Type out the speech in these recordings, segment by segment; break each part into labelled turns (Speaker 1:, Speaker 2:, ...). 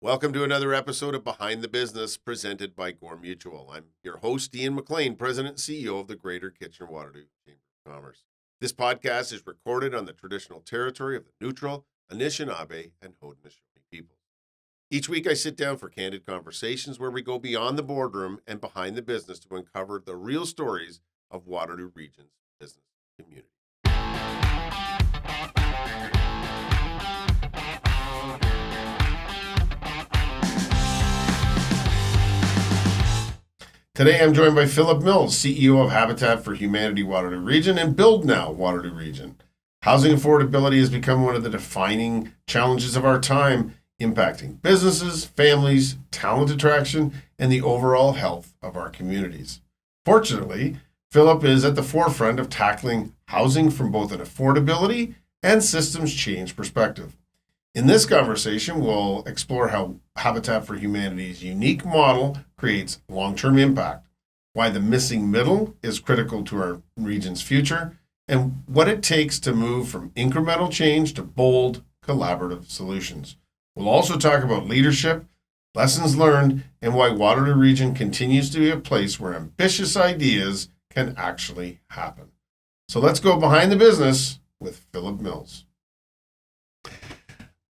Speaker 1: Welcome to another episode of Behind the Business presented by Gore Mutual. I'm your host, Ian McLean, President and CEO of the Greater Kitchener-Waterloo Chamber of Commerce. This podcast is recorded on the traditional territory of the Neutral, Anishinaabe, and Haudenosaunee people. Each week I sit down for candid conversations where we go beyond the boardroom and behind the business to uncover the real stories of Waterloo Region's business community. Today, I'm joined by Philip Mills, CEO of Habitat for Humanity Waterloo Region and Build Now Waterloo Region. Housing affordability has become one of the defining challenges of our time, impacting businesses, families, talent attraction, and the overall health of our communities. Fortunately, Philip is at the forefront of tackling housing from both an affordability and systems change perspective. In this conversation, we'll explore how Habitat for Humanity's unique model creates long-term impact, why the missing middle is critical to our region's future, and what it takes to move from incremental change to bold, collaborative solutions. We'll also talk about leadership, lessons learned, and why Waterloo Region continues to be a place where ambitious ideas can actually happen. So let's go behind the business with Philip Mills.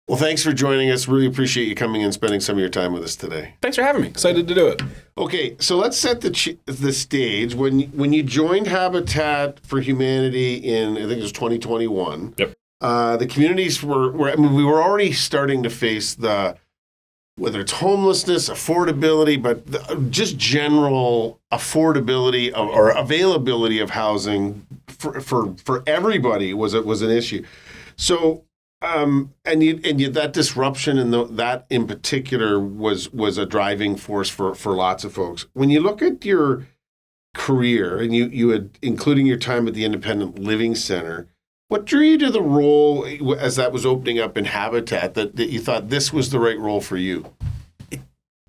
Speaker 1: Well, thanks for joining us. Really appreciate you coming and spending some of your time with us today.
Speaker 2: Thanks for having me. Excited to do it.
Speaker 1: Okay, so let's set the stage. When you joined Habitat for Humanity in, I think it was 2021,
Speaker 2: Yep.
Speaker 1: The communities we were already starting to face whether it's homelessness, affordability, but just general affordability or availability of housing for everybody was an issue. So. And that disruption and that in particular was a driving force for lots of folks. When you look at your career and you had, including your time at the Independent Living Center, what drew you to the role as that was opening up in Habitat that you thought this was the right role for you?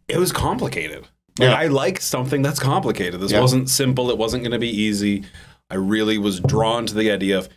Speaker 2: It was complicated. Like, I like something that's complicated. This wasn't simple. It wasn't going to be easy. I really was drawn to the idea of,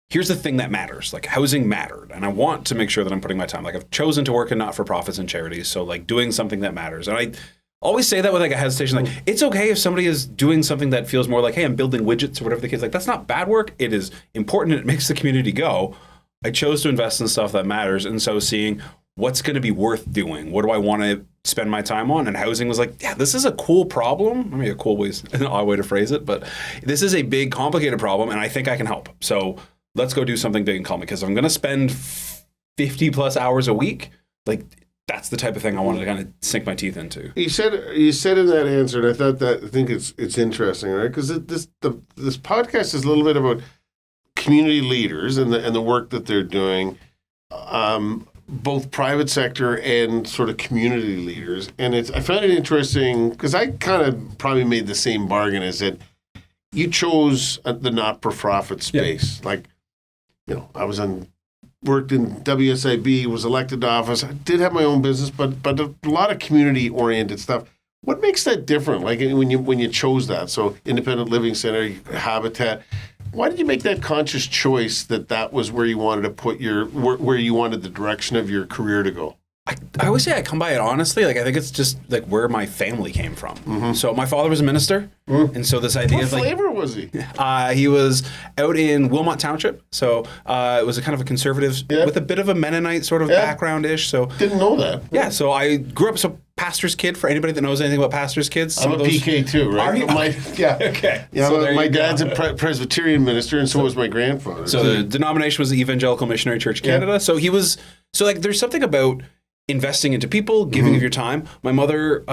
Speaker 2: here's the thing that matters. Like, housing mattered, and I want to make sure that I'm putting my time. Like, I've chosen to work in not-for-profits and charities, so like doing something that matters. And I always say that with like a hesitation. Like, it's okay if somebody is doing something that feels more like, hey, I'm building widgets or whatever the case. Like, that's not bad work. It is important and it makes the community go. I chose to invest in stuff that matters, and so seeing what's going to be worth doing. What do I want to spend my time on? And housing was like, yeah, this is a cool problem. I mean, a cool way, an odd way to phrase it, but this is a big, complicated problem, and I think I can help. So let's go do something big and call me, because I'm going to spend 50 plus hours a week. Like, that's the type of thing I wanted to kind of sink my teeth into.
Speaker 1: You said in that answer, and I think it's interesting, right? Because this podcast is a little bit about community leaders and the work that they're doing, both private sector and sort of community leaders. And I find it interesting because I kind of probably made the same bargain as that you chose the not-for-profit space. Yeah. Like, I worked in WSIB, was elected to office. I did have my own business, but a lot of community-oriented stuff. What makes that different? Like when you chose that, so Independent Living Center, Habitat, why did you make that conscious choice that was where you wanted to put where you wanted the direction of your career to go?
Speaker 2: I always say I come by it honestly. Like, I think it's just like where my family came from. Mm-hmm. So my father was a minister, and so this idea
Speaker 1: of like, what flavor was he?
Speaker 2: He was out in Wilmot Township. So it was a kind of a conservative with a bit of a Mennonite sort of background-ish. So
Speaker 1: didn't know that.
Speaker 2: Yeah. So I grew up pastor's kid. For anybody that knows anything about pastor's kids,
Speaker 1: I'm a PK too, right?
Speaker 2: Are you?
Speaker 1: Okay. Yeah. So my dad's a Presbyterian minister, and so was my grandfather.
Speaker 2: So the denomination was the Evangelical Missionary Church of Canada. Yeah. So he was. So like, there's something about investing into people, giving of your time. My mother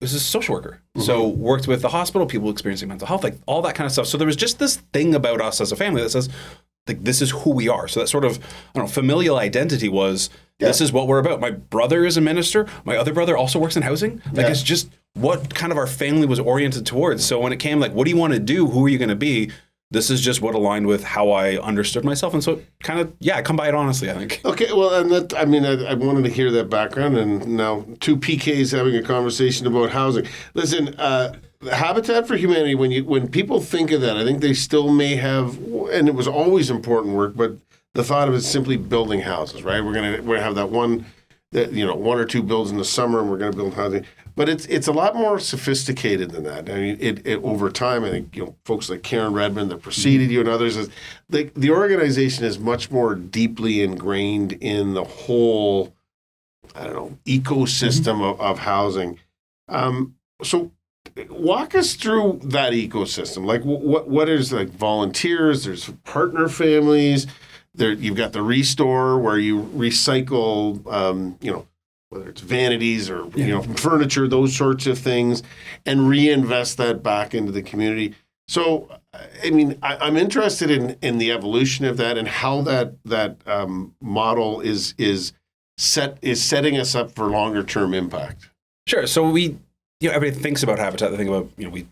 Speaker 2: was a social worker, so worked with the hospital, people experiencing mental health, like all that kind of stuff. So there was just this thing about us as a family that says, like, this is who we are. So that sort of, familial identity was, this is what we're about. My brother is a minister. My other brother also works in housing. Like, it's just what kind of our family was oriented towards. So when it came, like, what do you want to do? Who are you going to be? This is just what aligned with how I understood myself. And so kind of, I come by it honestly, I think.
Speaker 1: Okay, well, and I wanted to hear that background, and now two PKs having a conversation about housing. Listen, Habitat for Humanity, when people think of that, I think they still may have, and it was always important work, but the thought of it simply building houses, right? We're gonna have that one that, one or two builds in the summer and we're going to build housing. But it's a lot more sophisticated than that. I mean, it over time, I think, folks like Karen Redmond that preceded you and others, the organization is much more deeply ingrained in the whole, I don't know, ecosystem of housing. So walk us through that ecosystem. Like what is, like, volunteers, there's partner families, there you've got the Restore where you recycle, whether it's vanities or furniture, those sorts of things, and reinvest that back into the community. So, I mean, I'm interested in the evolution of that and how that model is setting us up for longer term impact.
Speaker 2: Sure. So everybody thinks about Habitat. They think about, we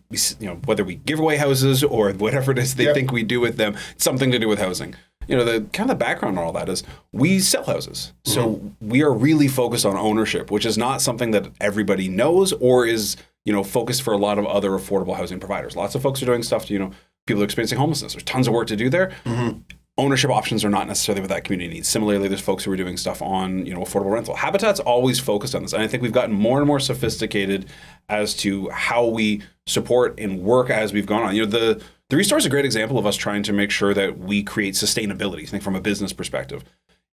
Speaker 2: whether we give away houses or whatever it is they think we do with them, it's something to do with housing. The kind of the background on all that is we sell houses. So we are really focused on ownership, which is not something that everybody knows or is, focused for a lot of other affordable housing providers. Lots of folks are doing stuff to, people are experiencing homelessness. There's tons of work to do there. Ownership options are not necessarily what that community needs. Similarly, there's folks who are doing stuff on, affordable rental. Habitat's always focused on this. And I think we've gotten more and more sophisticated as to how we support and work as we've gone on. The Restore is a great example of us trying to make sure that we create sustainability, I think, from a business perspective.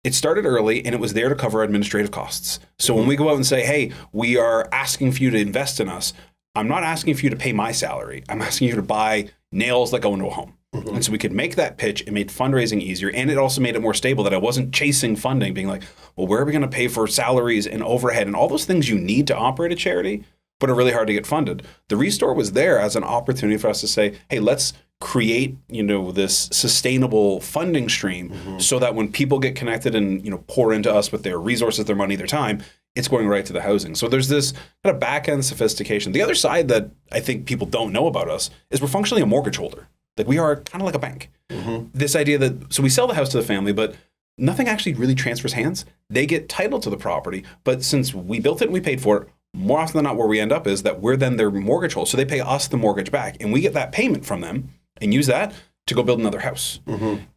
Speaker 2: It started early and it was there to cover administrative costs. So when we go out and say, hey, we are asking for you to invest in us, I'm not asking for you to pay my salary. I'm asking you to buy nails that go into a home. And so we could make that pitch. It made fundraising easier, and it also made it more stable that I wasn't chasing funding, being like, well, where are we going to pay for salaries and overhead and all those things you need to operate a charity, but are really hard to get funded. The Restore was there as an opportunity for us to say, hey, let's create, this sustainable funding stream so that when people get connected and, pour into us with their resources, their money, their time, it's going right to the housing. So there's this kind of back-end sophistication. The other side that I think people don't know about us is we're functionally a mortgage holder. Like, we are kind of like a bank. This idea that, so we sell the house to the family, but nothing actually really transfers hands. They get title to the property, but since we built it and we paid for it, more often than not where we end up is that we're then their mortgage holder. So they pay us the mortgage back, and we get that payment from them and use that to go build another house.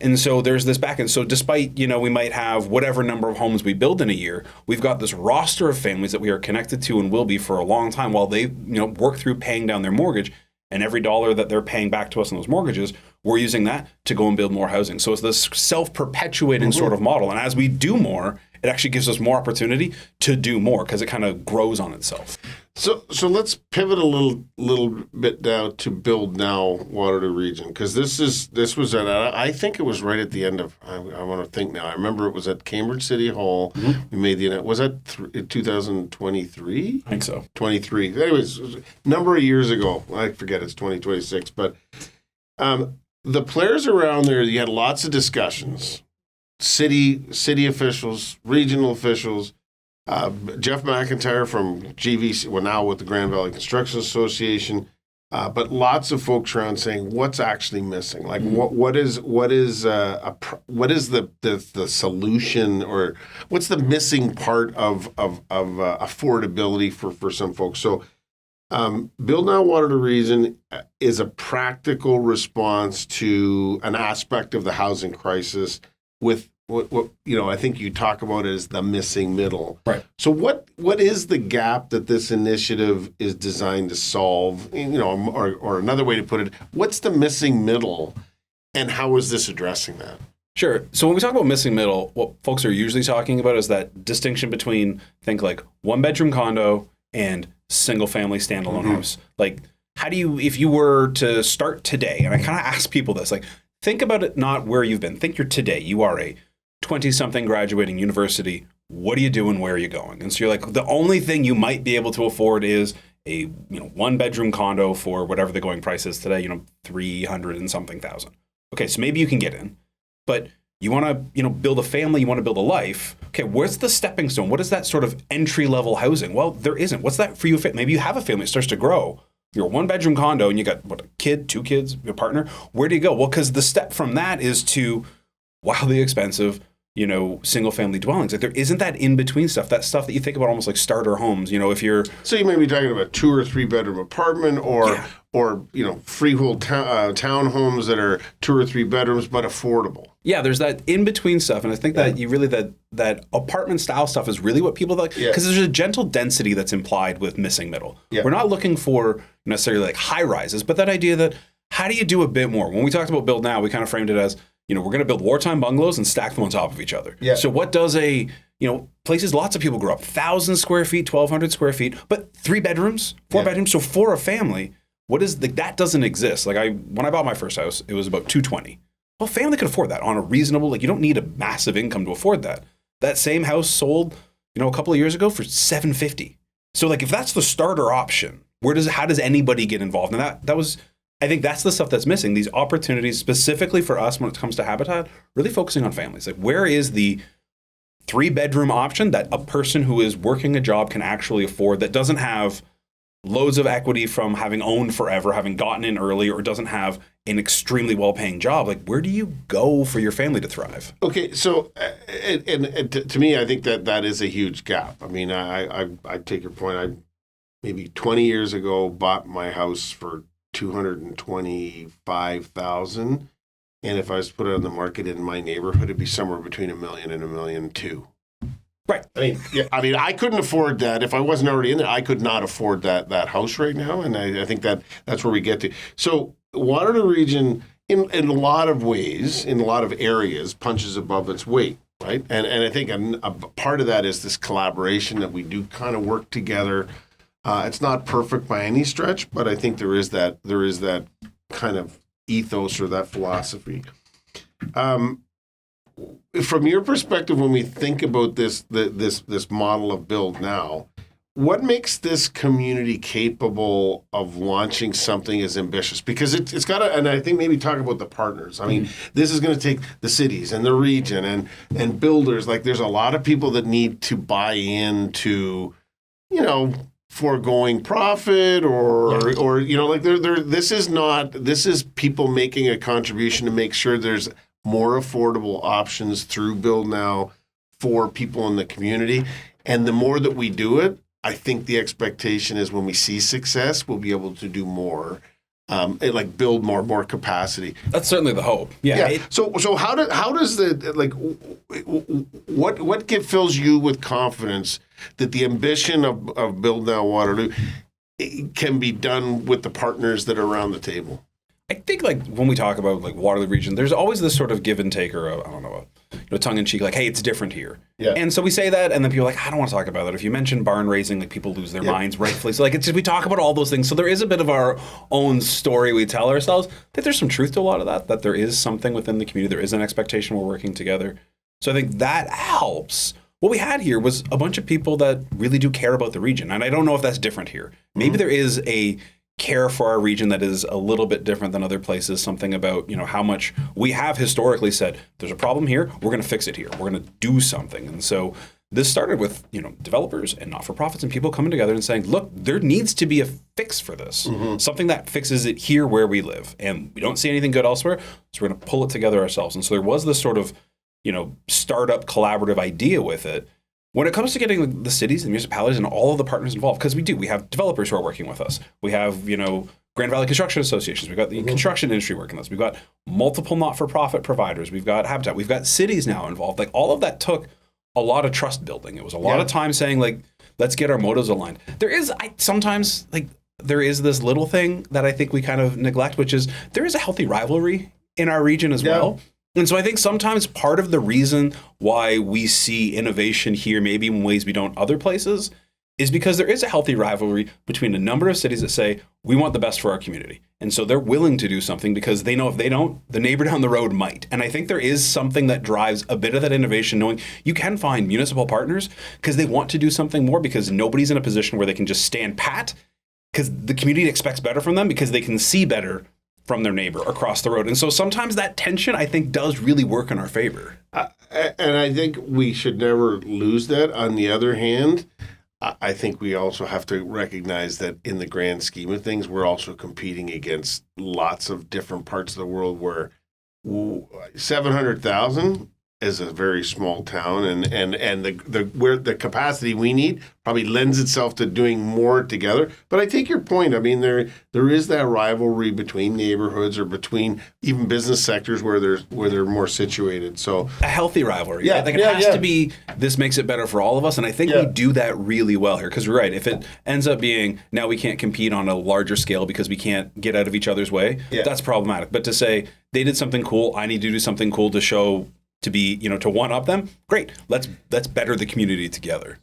Speaker 2: And so there's this back end. So despite, we might have whatever number of homes we build in a year, we've got this roster of families that we are connected to and will be for a long time while they, work through paying down their mortgage. And every dollar that they're paying back to us in those mortgages, we're using that to go and build more housing. So it's this self-perpetuating sort of model. And as we do more, it actually gives us more opportunity to do more because it kind of grows on itself.
Speaker 1: So let's pivot a little bit now to Build Now Waterloo Region, because this was I think it was right at the end of, I want to think now. I remember it was at Cambridge City Hall. We made was that 2023?
Speaker 2: I think so.
Speaker 1: 23. Anyways, a number of years ago. I forget, it's 2026. But the players around there, you had lots of discussions. City officials, regional officials, Jeff McIntyre from GVC, well, now with the Grand Valley Construction Association, but lots of folks around saying, what's actually missing? Like, what is the solution, or what's the missing part of affordability for some folks? So, Build Now Waterloo Region is a practical response to an aspect of the housing crisis with what I think you talk about as the missing middle.
Speaker 2: Right.
Speaker 1: So what is the gap that this initiative is designed to solve? Or another way to put it, what's the missing middle, and how is this addressing that?
Speaker 2: Sure. So when we talk about missing middle, what folks are usually talking about is that distinction between, think like 1-bedroom condo and single family standalone house. Like, how do you, if you were to start today, and I kind of ask people this, like, think about it not where you've been. Think you're today. You are a 20-something graduating university. What are you doing? Where are you going? And so you're like, the only thing you might be able to afford is a 1-bedroom condo for whatever the going price is today, 300 and something thousand. Okay, so maybe you can get in, but you want to build a family, you want to build a life. Okay, where's the stepping stone? What is that sort of entry level housing? Well, there isn't. What's that for you? Maybe you have a family, it starts to grow. You're a 1-bedroom condo and you got a kid, 2 kids, your partner. Where do you go? Well, because the step from that is to wildly expensive, single family dwellings. Like there isn't that in between stuff. That stuff that you think about almost like starter homes. If you're
Speaker 1: So you may be talking about 2 or 3 bedroom apartment or freehold townhomes that are 2 or 3 bedrooms but affordable.
Speaker 2: Yeah, there's that in between stuff, and I think that you really that apartment style stuff is really what people like, because there's a gentle density that's implied with missing middle. Yeah. We're not looking for necessarily like high rises, but that idea that how do you do a bit more? When we talked about build now, we kind of framed it as we're going to build wartime bungalows and stack them on top of each other. Yeah. So what does places lots of people grow up 1,000 square feet, 1,200 square feet, but 3 bedrooms, 4 bedrooms, so for a family. What is that doesn't exist. Like when I bought my first house, it was about $220,000. Well, a family could afford that on a reasonable, you don't need a massive income to afford that. That same house sold, a couple of years ago for $750,000. So if that's the starter option, how does anybody get involved? And I think that's the stuff that's missing. These opportunities specifically for us when it comes to Habitat, really focusing on families. Like where is the 3-bedroom option that a person who is working a job can actually afford, that doesn't have loads of equity from having owned forever, having gotten in early, or doesn't have an extremely well-paying job? Like, where do you go for your family to thrive?
Speaker 1: Okay, so and to me, I think that is a huge gap. I mean, I take your point. I maybe 20 years ago bought my house for $225,000, and if I was to put it on the market in my neighborhood, it'd be somewhere between $1 million and $1.2 million. Right. I mean, I couldn't afford that. If I wasn't already in there, I could not afford that house right now. And I think that's where we get to. So Waterloo Region, in a lot of ways, in a lot of areas, punches above its weight, right? And I think a part of that is this collaboration that we do kind of work together. It's not perfect by any stretch, but I think there is that kind of ethos or that philosophy. From your perspective, when we think about this model of build now, what makes this community capable of launching something as ambitious? Because it's got to, and I think maybe talk about the partners. I mean, this is going to take the cities and the region and builders. Like, there's a lot of people that need to buy into, foregoing profit or this is people making a contribution to make sure there's more affordable options through Build Now for people in the community. And the more that we do it, I think the expectation is when we see success, we'll be able to do more, build more capacity.
Speaker 2: That's certainly the hope. Yeah.
Speaker 1: So how does what fills you with confidence that the ambition of Build Now Waterloo can be done with the partners that are around the table?
Speaker 2: I think when we talk about Waterloo Region, there's always this sort of give and take, or tongue in cheek, hey, it's different here. Yeah. And so we say that, and then people are I don't want to talk about it. If you mention barn raising, people lose their minds, rightfully. So it's just, we talk about all those things. So there is a bit of our own story we tell ourselves. I think there's some truth to a lot of that there is something within the community. There is an expectation we're working together. So I think that helps. What we had here was a bunch of people that really do care about the region. And I don't know if that's different here. Maybe there is a care for our region that is a little bit different than other places, something about, how much we have historically said, there's a problem here, we're going to fix it here. We're going to do something. And so this started with, developers and not-for-profits and people coming together and saying, look, there needs to be a fix for this, something that fixes it here where we live. And we don't see anything good elsewhere, so we're going to pull it together ourselves. And so there was this sort of, startup collaborative idea with it. When it comes to getting the cities and municipalities and all of the partners involved, because we have developers who are working with us. We have, Grand Valley Construction Associations. We've got the construction industry working with us. We've got multiple not-for-profit providers. We've got Habitat. We've got cities now involved. All of that took a lot of trust building. It was a lot of time saying, let's get our motives aligned. There is this little thing that I think we kind of neglect, which is there is a healthy rivalry in our region as well. And so I think sometimes part of the reason why we see innovation here, maybe in ways we don't other places, is because there is a healthy rivalry between a number of cities that say, we want the best for our community. And so they're willing to do something because they know if they don't, the neighbor down the road might. And I think there is something that drives a bit of that innovation, knowing you can find municipal partners because they want to do something more, because nobody's in a position where they can just stand pat because the community expects better from them because they can see better from their neighbor across the road. And so sometimes that tension, I think, does really work in our favor.
Speaker 1: And I think we should never lose that. On the other hand, I think we also have to recognize that in the grand scheme of things, we're also competing against lots of different parts of the world where 700,000 as a very small town, and the capacity we need probably lends itself to doing more together. But I take your point. I mean, there is that rivalry between neighborhoods or between even business sectors where they're more situated. So
Speaker 2: a healthy rivalry.
Speaker 1: Yeah,
Speaker 2: right? Like it has to be. This makes it better for all of us, and I think we do that really well here. Because you're right. If it ends up being now we can't compete on a larger scale because we can't get out of each other's way, that's problematic. But to say they did something cool, I need to do something cool to show. To be, to one up them, great. Let's better the community together.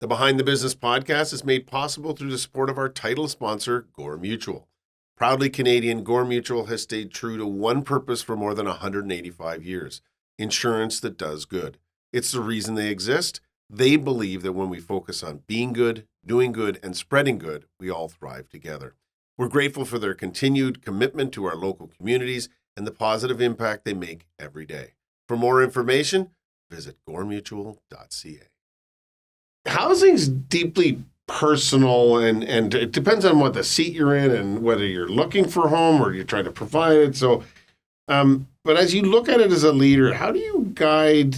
Speaker 1: The Behind the Business podcast is made possible through the support of our title sponsor, Gore Mutual. Proudly Canadian, Gore Mutual has stayed true to one purpose for more than 185 years, insurance that does good. It's the reason they exist. They believe that when we focus on being good, doing good, and spreading good, we all thrive together. We're grateful for their continued commitment to our local communities and the positive impact they make every day. For more information, visit goremutual.ca. Housing's deeply personal, and it depends on what the seat you're in and whether you're looking for a home or you're trying to provide it. So, but as you look at it as a leader, how do you guide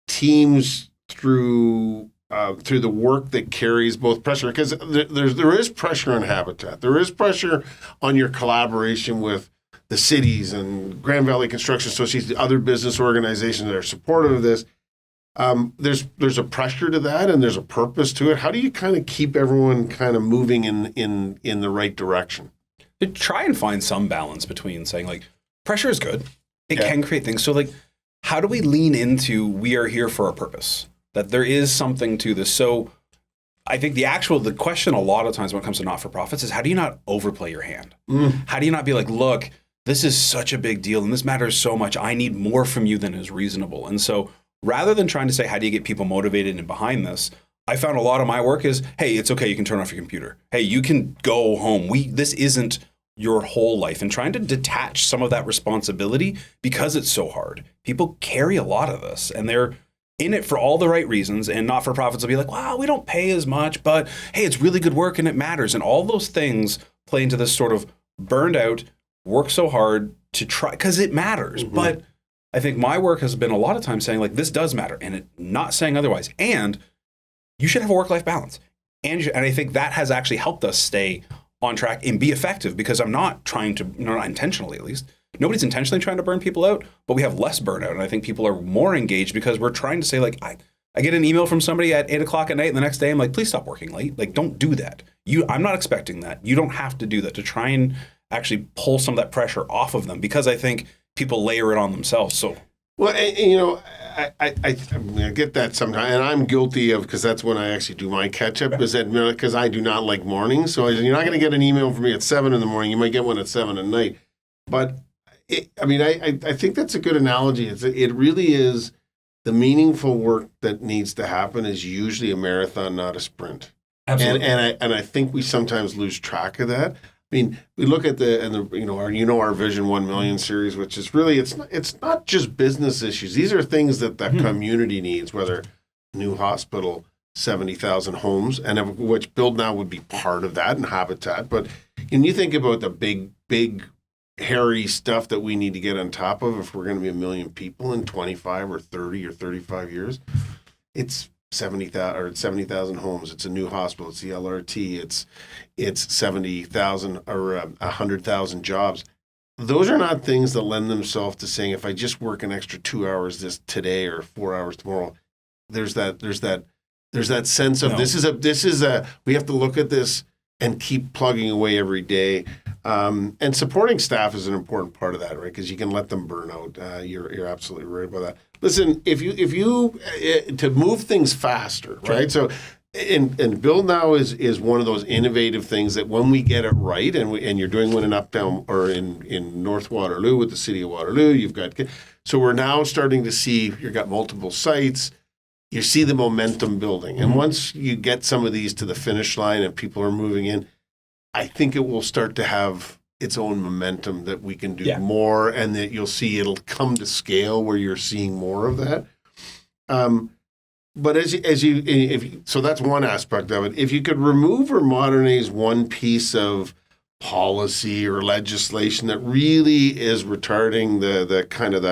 Speaker 1: teams through the work that carries both pressure? Because there is pressure on Habitat. There is pressure on your collaboration with the cities and Grand Valley Construction Association, other business organizations that are supportive of this. There's a pressure to that, and there's a purpose to it. How do you kind of keep everyone kind of moving in the right direction?
Speaker 2: To try and find some balance between saying like pressure is good, it can create things. So like, how do we lean into we are here for a purpose? That there is something to this. So I think the question a lot of times when it comes to not-for-profits is how do you not overplay your hand? How do you not be like, look, this is such a big deal and this matters so much. I need more from you than is reasonable. And so rather than trying to say, how do you get people motivated and behind this? I found a lot of my work is, hey, it's okay. You can turn off your computer. Hey, you can go home. This isn't your whole life. And trying to detach some of that responsibility because it's so hard. People carry a lot of this and they're in it for all the right reasons, and not-for-profits will be like, wow, we don't pay as much, but hey, it's really good work and it matters. And all those things play into this sort of burned out, work so hard to try because it matters. But I think my work has been a lot of times saying like this does matter and it not saying otherwise. And you should have a work-life balance. And I think that has actually helped us stay on track and be effective because I'm not trying to, not intentionally at least, nobody's intentionally trying to burn people out, but we have less burnout. And I think people are more engaged because we're trying to say like, I get an email from somebody at 8 o'clock at night and the next day I'm like, please stop working late. Like, don't do that. I'm not expecting that. You don't have to do that, to try and actually pull some of that pressure off of them because I think people layer it on themselves. So,
Speaker 1: well, I get that sometimes, and I'm guilty of, because that's when I actually do my catch up, is that because I do not like mornings. So you're not going to get an email from me at 7 in the morning. You might get one at 7 at night. But I think that's a good analogy. It really is the meaningful work that needs to happen is usually a marathon, not a sprint.
Speaker 2: Absolutely.
Speaker 1: And I think we sometimes lose track of that. I mean, we look at our Vision 1 Million series, which is really it's not just business issues. These are things that the community needs, whether new hospital, 70,000 homes, and of which Build Now would be part of that and Habitat. But when you think about the big, hairy stuff that we need to get on top of if we're going to be 1 million people in 25 or 30 or 35 years, it's 70,000 homes. It's a new hospital. It's the LRT. It's 70,000 or 100,000 jobs. Those are not things that lend themselves to saying if I just work an extra 2 hours today or 4 hours tomorrow. There's that sense of this is a we have to look at this and keep plugging away every day. And supporting staff is an important part of that, right? Because you can let them burn out. You're absolutely right about that. Listen, if you to move things faster, right? So, and Build Now is one of those innovative things that when we get it right, and you're doing one in Uptown or in North Waterloo with the City of Waterloo, so we're now starting to see you've got multiple sites. You see the momentum building, and once you get some of these to the finish line and people are moving in, I think it will start to have its own momentum that we can do more, and that you'll see it'll come to scale where you're seeing more of that. But so that's one aspect of it. If you could remove or modernize one piece of policy or legislation that really is retarding the kind of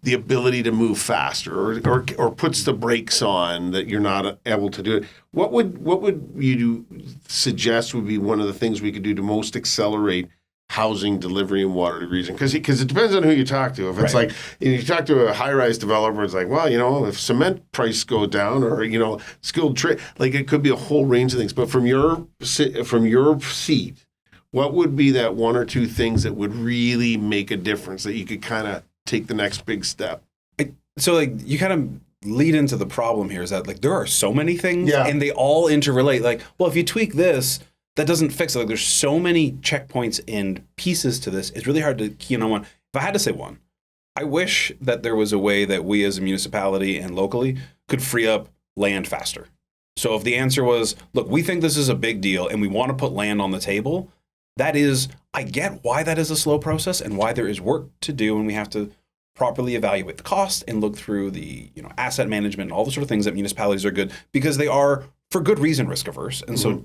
Speaker 1: the ability to move faster, or puts the brakes on that you're not able to do it? What would you suggest would be one of the things we could do to most accelerate housing delivery in Waterloo Region? Because it depends on who you talk to. If it's like, you talk to a high-rise developer, it's like, well, if cement price go down, or skilled trade, like, it could be a whole range of things. But from your seat, what would be that one or two things that would really make a difference, that you could kind of take the next big step?
Speaker 2: So, like, you kind of lead into the problem here, is that, like, there are so many things, and they all interrelate. Like, well, if you tweak this, that doesn't fix it. Like, there's so many checkpoints and pieces to this. It's really hard to key in on one. If I had to say one, I wish that there was a way that we as a municipality and locally could free up land faster. So if the answer was, look, we think this is a big deal and we want to put land on the table, I get why that is a slow process and why there is work to do, and we have to properly evaluate the cost and look through the asset management and all the sort of things that municipalities are good, because they are, for good reason, risk averse. And so,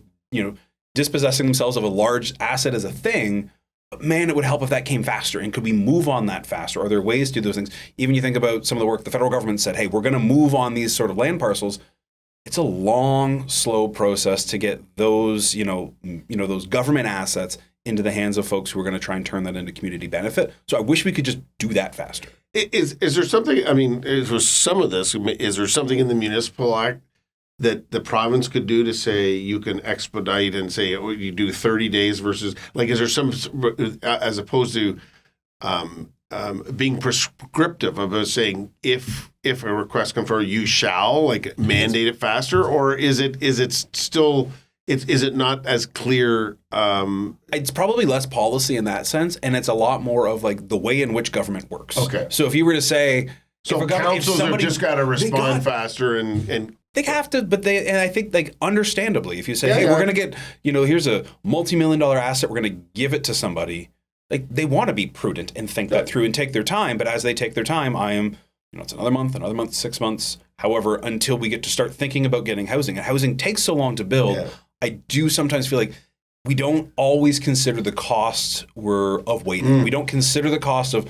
Speaker 2: dispossessing themselves of a large asset is a thing. Man, it would help if that came faster. And could we move on that faster? Are there ways to do those things? Even you think about some of the work the federal government said, hey, we're going to move on these sort of land parcels. It's a long, slow process to get those, those government assets into the hands of folks who are going to try and turn that into community benefit. So I wish we could just do that faster.
Speaker 1: Is there something, is there some of this, is there something in the Municipal Act that the province could do to say you can expedite and say you do 30 days versus, like, is there some, as opposed to being prescriptive about saying if a request comes forward, you shall, like, mandate it faster? Or is it still, is it not as clear?
Speaker 2: It's probably less policy in that sense, and it's a lot more of, like, the way in which government works.
Speaker 1: Okay.
Speaker 2: So if you were to say,
Speaker 1: so councils have just got to respond faster and
Speaker 2: they have to, and I think, like, understandably, if you say, hey, we're going to get, here's a multi-million-dollar asset, we're going to give it to somebody, like, they want to be prudent and think that through and take their time. But as they take their time, it's another month, 6 months, however, until we get to start thinking about getting housing. And housing takes so long to build. Yeah. I do sometimes feel like we don't always consider the cost of waiting. We don't consider the cost of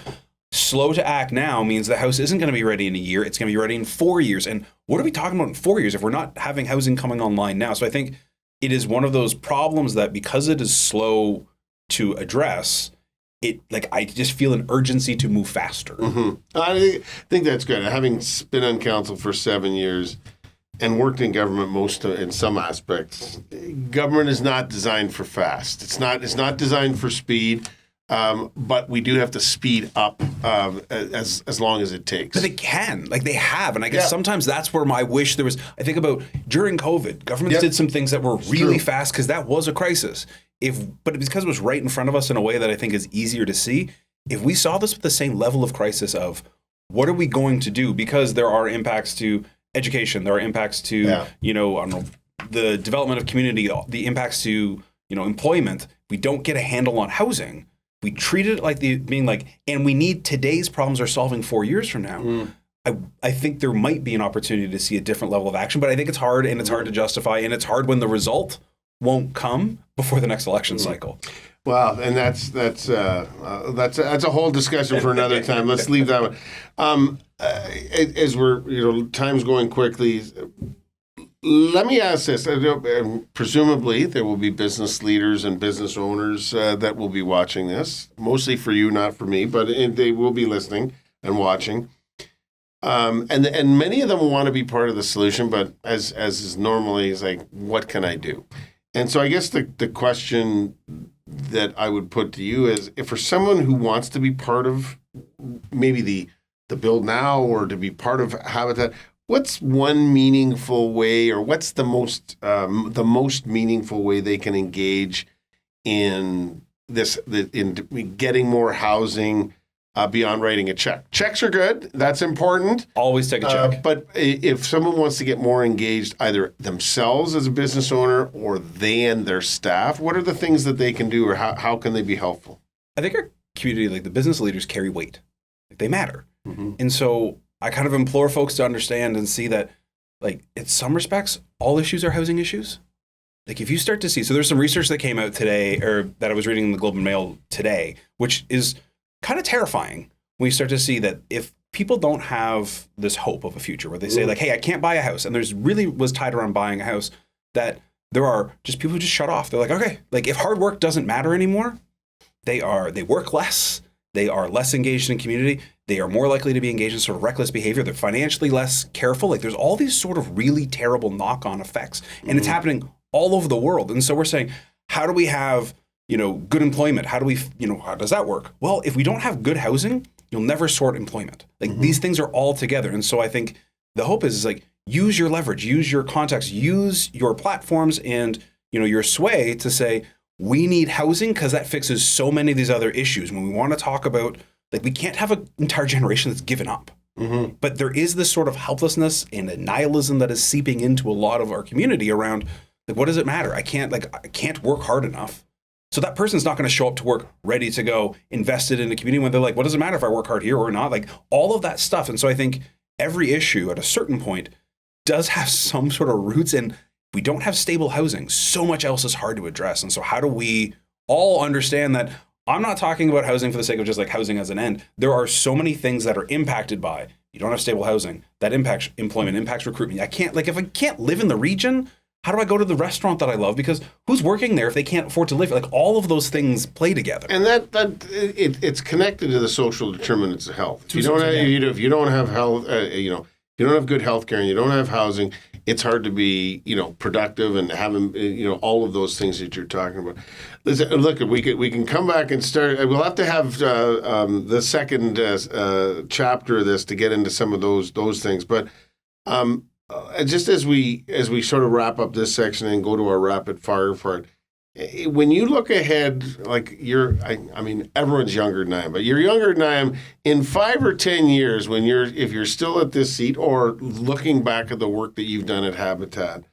Speaker 2: slow to act now means the house isn't going to be ready in a year. It's going to be ready in 4 years. And what are we talking about in 4 years if we're not having housing coming online now? So I think it is one of those problems that, because it is slow to address, I just feel an urgency to move faster.
Speaker 1: Mm-hmm. I think that's good. Having been on council for 7 years and worked in government in some aspects, government is not designed for fast. It's not designed for speed. But we do have to speed up as long as it takes.
Speaker 2: But they can, like, they have. And I guess sometimes that's where my wish there was. I think about during COVID, governments did some things that were really fast because that was a crisis. But because it was right in front of us in a way that I think is easier to see, if we saw this with the same level of crisis of what are we going to do? Because there are impacts to education, there are impacts to, I don't know, the development of community, the impacts to, employment. We don't get a handle on housing. We treat it like and we need today's problems are solving 4 years from now. I think there might be an opportunity to see a different level of action, but I think it's hard, and it's hard to justify, and it's hard when the result won't come before the next election cycle.
Speaker 1: Well, and that's a whole discussion for another time. Let's leave that one. As we're time's going quickly. Let me ask this. Presumably, there will be business leaders and business owners that will be watching this, mostly for you, not for me, but they will be listening and watching. And many of them want to be part of the solution, but as is normally, is like, what can I do? And so I guess the question that I would put to you is, if for someone who wants to be part of maybe the Build Now or to be part of Habitat, what's one meaningful way, or what's the most meaningful way they can engage in this, in getting more housing beyond writing a check? Checks are good. That's important.
Speaker 2: Always take a check.
Speaker 1: But if someone wants to get more engaged, either themselves as a business owner or they and their staff, what are the things that they can do, or how can they be helpful?
Speaker 2: I think our community, like the business leaders, carry weight. They matter. Mm-hmm. And so I kind of implore folks to understand and see that, like, in some respects, all issues are housing issues. like if you start to see, so there's some research that came out today, or that I was reading in the Globe and Mail today, which is kind of terrifying when you start to see that if people don't have this hope of a future where they say like, hey, I can't buy a house, and there's really was tied around buying a house, that there are just people who just shut off. They're like, okay, like if hard work doesn't matter anymore, they work less, they are less engaged in community, they are more likely to be engaged in sort of reckless behavior, they're financially less careful. Like there's all these sort of really terrible knock-on effects, and it's happening all over the world. And so we're saying, how do we have, good employment? How do we, how does that work? Well, if we don't have good housing, you'll never sort employment. Like these things are all together. And so I think the hope is like, use your leverage, use your contacts, use your platforms and, your sway to say, we need housing because that fixes so many of these other issues. When we want to talk about, like, we can't have an entire generation that's given up. But there is this sort of helplessness and a nihilism that is seeping into a lot of our community around, like, what does it matter? I can't work hard enough. So that person's not going to show up to work ready to go, invested in a community when they're like, what does it matter if I work hard here or not? Like all of that stuff. And so I think every issue at a certain point does have some sort of roots, and we don't have stable housing. So much else is hard to address. And so how do we all understand that I'm not talking about housing for the sake of just like housing as an end. There are so many things that are impacted by, you don't have stable housing, that impacts employment, impacts recruitment. If I can't live in the region, how do I go to the restaurant that I love? Because who's working there if they can't afford to live? Like all of those things play together.
Speaker 1: And it's connected to the social determinants of health. If you don't have health, you don't have good health care and you don't have housing, it's hard to be, productive and having, all of those things that you're talking about. Listen, look, we can come back and start. We'll have to have the second chapter of this to get into some of those things. But just as we sort of wrap up this section and go to our rapid fire part, when you look ahead, like everyone's younger than I am, but you're younger than I am. In 5 or 10 years, if you're still at this seat or looking back at the work that you've done at Habitat,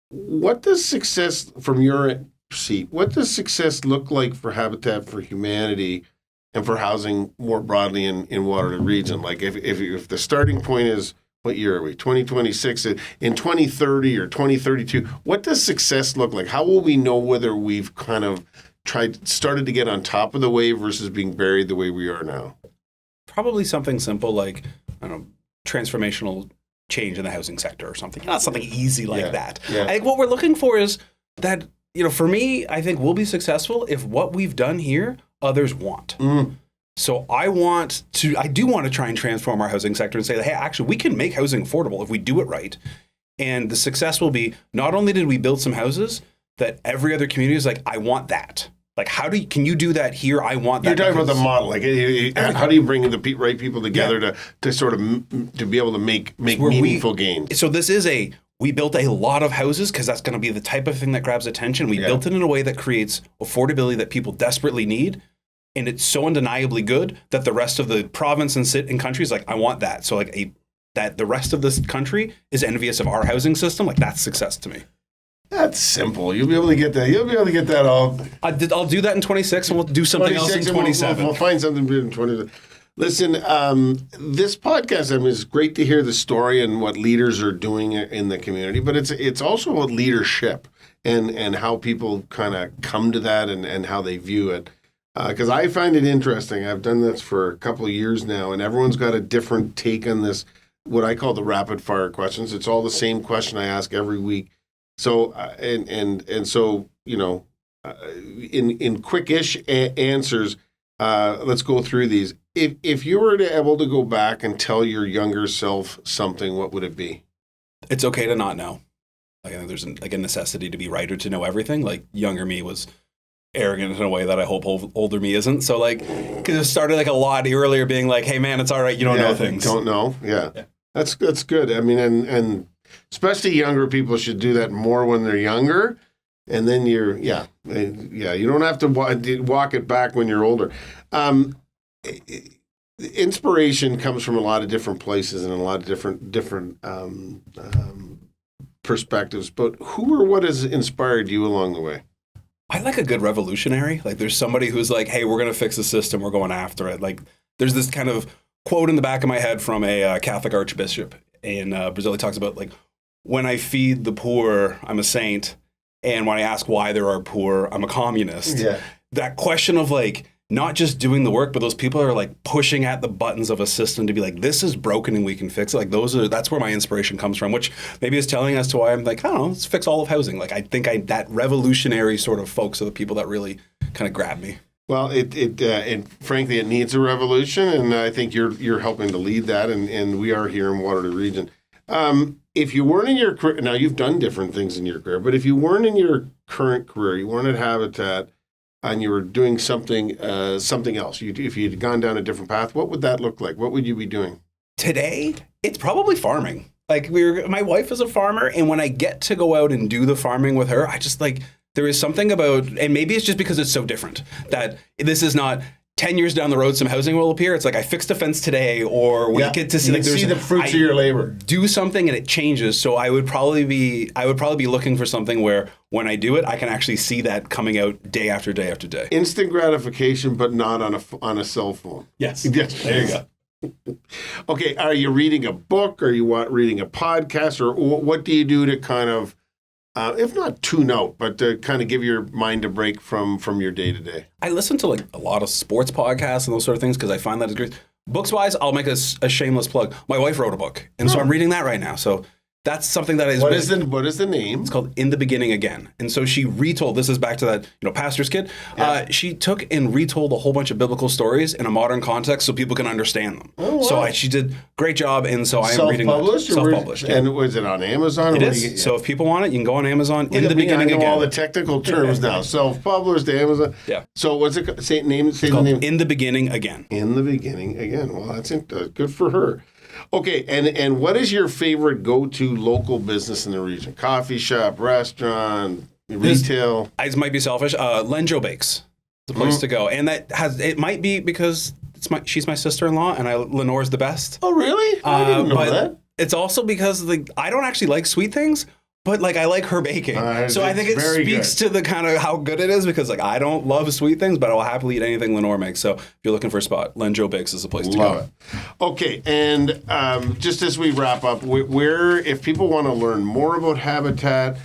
Speaker 1: what does success from your seat? What does success look like for Habitat for Humanity and for housing more broadly in Waterloo Region? Like if the starting point is, what year are we? 2026. In 2030 or 2032, what does success look like? How will we know whether we've kind of started to get on top of the wave versus being buried the way we are now?
Speaker 2: Probably something simple like, I don't know, transformational change in the housing sector or something. Not something easy like that. Yeah. I think what we're looking for is that, for me, I think we'll be successful if what we've done here, others want. So I do want to try and transform our housing sector and say, hey, actually, we can make housing affordable if we do it right. And the success will be, not only did we build some houses that every other community is like, I want that. Like, can you do that here? I want that.
Speaker 1: You're talking about the model. Like, how do you bring the right people together to sort of to be able to make meaningful gains?
Speaker 2: So this is we built a lot of houses because that's going to be the type of thing that grabs attention. We built it in a way that creates affordability that people desperately need. And it's so undeniably good that the rest of the province and country is like, I want that. So that the rest of this country is envious of our housing system. Like that's success to me.
Speaker 1: That's simple. You'll be able to get that. You'll be able to get that all.
Speaker 2: I'll do that in 26 and we'll do something else in 27.
Speaker 1: We'll find something in 27. Listen, this podcast, it's great to hear the story and what leaders are doing in the community, but it's also about leadership and how people kind of come to that and how they view it. Because I find it interesting. I've done this for a couple of years now, and everyone's got a different take on this, what I call the rapid fire questions. It's all the same question I ask every week. So, so, in quickish answers, let's go through these. If you were able to go back and tell your younger self something, what would it be?
Speaker 2: It's okay to not know. Like, I think there's a necessity to be right or to know everything. Like younger me was arrogant in a way that I hope older me isn't. So because it started a lot earlier being like, hey man, it's all right. You don't know things.
Speaker 1: Don't know. Yeah. That's good. I mean, and especially younger people should do that more when they're younger. And then you don't have to walk it back when you're older. Inspiration comes from a lot of different places and a lot of different perspectives. But who or what has inspired you along the way?
Speaker 2: I like a good revolutionary. Like there's somebody who's like, hey, we're going to fix the system. We're going after it. Like there's this kind of quote in the back of my head from a Catholic archbishop in Brazil. He talks about when I feed the poor, I'm a saint. And when I ask why there are poor, I'm a communist.
Speaker 1: Yeah.
Speaker 2: That question of like, not just doing the work, but those people are like pushing at the buttons of a system to be like, this is broken and we can fix it. Like that's where my inspiration comes from, which maybe is telling us to why I'm like, I don't know, let's fix all of housing. Like I think that revolutionary sort of folks are the people that really kind of grab me.
Speaker 1: Well, and frankly, it needs a revolution, and I think you're helping to lead that, and we are here in Waterloo Region. If you weren't in your career, now you've done different things in your career, but if you weren't in your current career, you weren't at Habitat, and you were doing something else, if you'd gone down a different path, what would that look like? What would you be doing?
Speaker 2: Today, it's probably farming. Like my wife is a farmer, and when I get to go out and do the farming with her, I just like, there is something about, and maybe it's just because it's so different, that this is not 10 years down the road, some housing will appear. It's like I fixed a fence today, or we get to see, like,
Speaker 1: see the fruits of your labor.
Speaker 2: Do something and it changes. So I would probably be looking for something where when I do it, I can actually see that coming out day after day after day.
Speaker 1: Instant gratification, but not on a cell phone.
Speaker 2: Yes.
Speaker 1: Yes.
Speaker 2: There you go.
Speaker 1: Okay. Are you reading a book? Are you reading a podcast? Or what do you do to kind of, if not tune out, but to kind of give your mind a break from your day to day?
Speaker 2: I listen to like a lot of sports podcasts and those sort of things because I find that is great. Books wise, I'll make a shameless plug. My wife wrote a book, and so I'm reading that right now. So that's something that is.
Speaker 1: What is the name?
Speaker 2: It's called In the Beginning Again. And so she retold, this is back to that, pastor's kid. Yeah. She took and retold a whole bunch of biblical stories in a modern context so people can understand them.
Speaker 1: Oh, wow.
Speaker 2: So she did a great job. And so I'm reading that. Self-published.
Speaker 1: Yeah. And was it on Amazon?
Speaker 2: It is. So if people want it, you can go on Amazon. In the Beginning Again.
Speaker 1: I know all the technical terms now. Self-published, Amazon.
Speaker 2: Yeah.
Speaker 1: So what's it? Say the name.
Speaker 2: In the Beginning Again.
Speaker 1: In the Beginning Again. Well, that's good for her. Okay, and what is your favorite go-to local business in the region? Coffee shop, restaurant, retail?
Speaker 2: This might be selfish. Lenjo Bakes is the place to go. And it might be because she's my sister-in-law and Lenore's the best.
Speaker 1: Oh, really? I didn't know that.
Speaker 2: It's also because I don't actually like sweet things. But I like her baking, so I think it speaks to the kind of how good it is because I don't love sweet things, but I will happily eat anything Lenore makes. So if you're looking for a spot, Lenjo Bakes is the place to go.
Speaker 1: Love it. Okay, and just as we wrap up, where if people want to learn more about Habitat,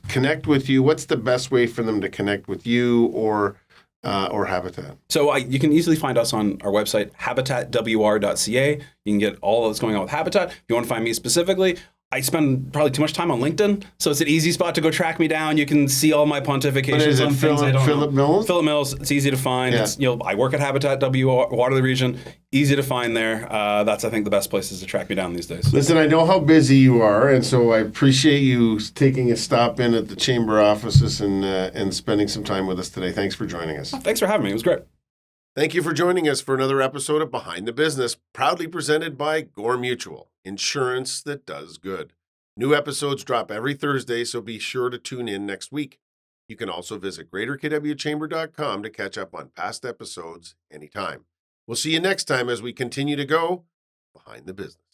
Speaker 1: connect with you, what's the best way for them to connect with you or Habitat?
Speaker 2: So you can easily find us on our website, habitatwr.ca. You can get all that's going on with Habitat. If you want to find me specifically, I spend probably too much time on LinkedIn, so it's an easy spot to go track me down. You can see all my pontifications on things I don't know.
Speaker 1: Philip Mills?
Speaker 2: Philip Mills. It's easy to find. Yeah. I work at Habitat Waterloo Region. Easy to find there. That's, I think, the best places to track me down these days.
Speaker 1: Listen, I know how busy you are, and so I appreciate you taking a stop in at the chamber offices and spending some time with us today. Thanks for joining us.
Speaker 2: Thanks for having me. It was great.
Speaker 1: Thank you for joining us for another episode of Behind the Business, proudly presented by Gore Mutual, insurance that does good. New episodes drop every Thursday, so be sure to tune in next week. You can also visit greaterkwchamber.com to catch up on past episodes anytime. We'll see you next time as we continue to go Behind the Business.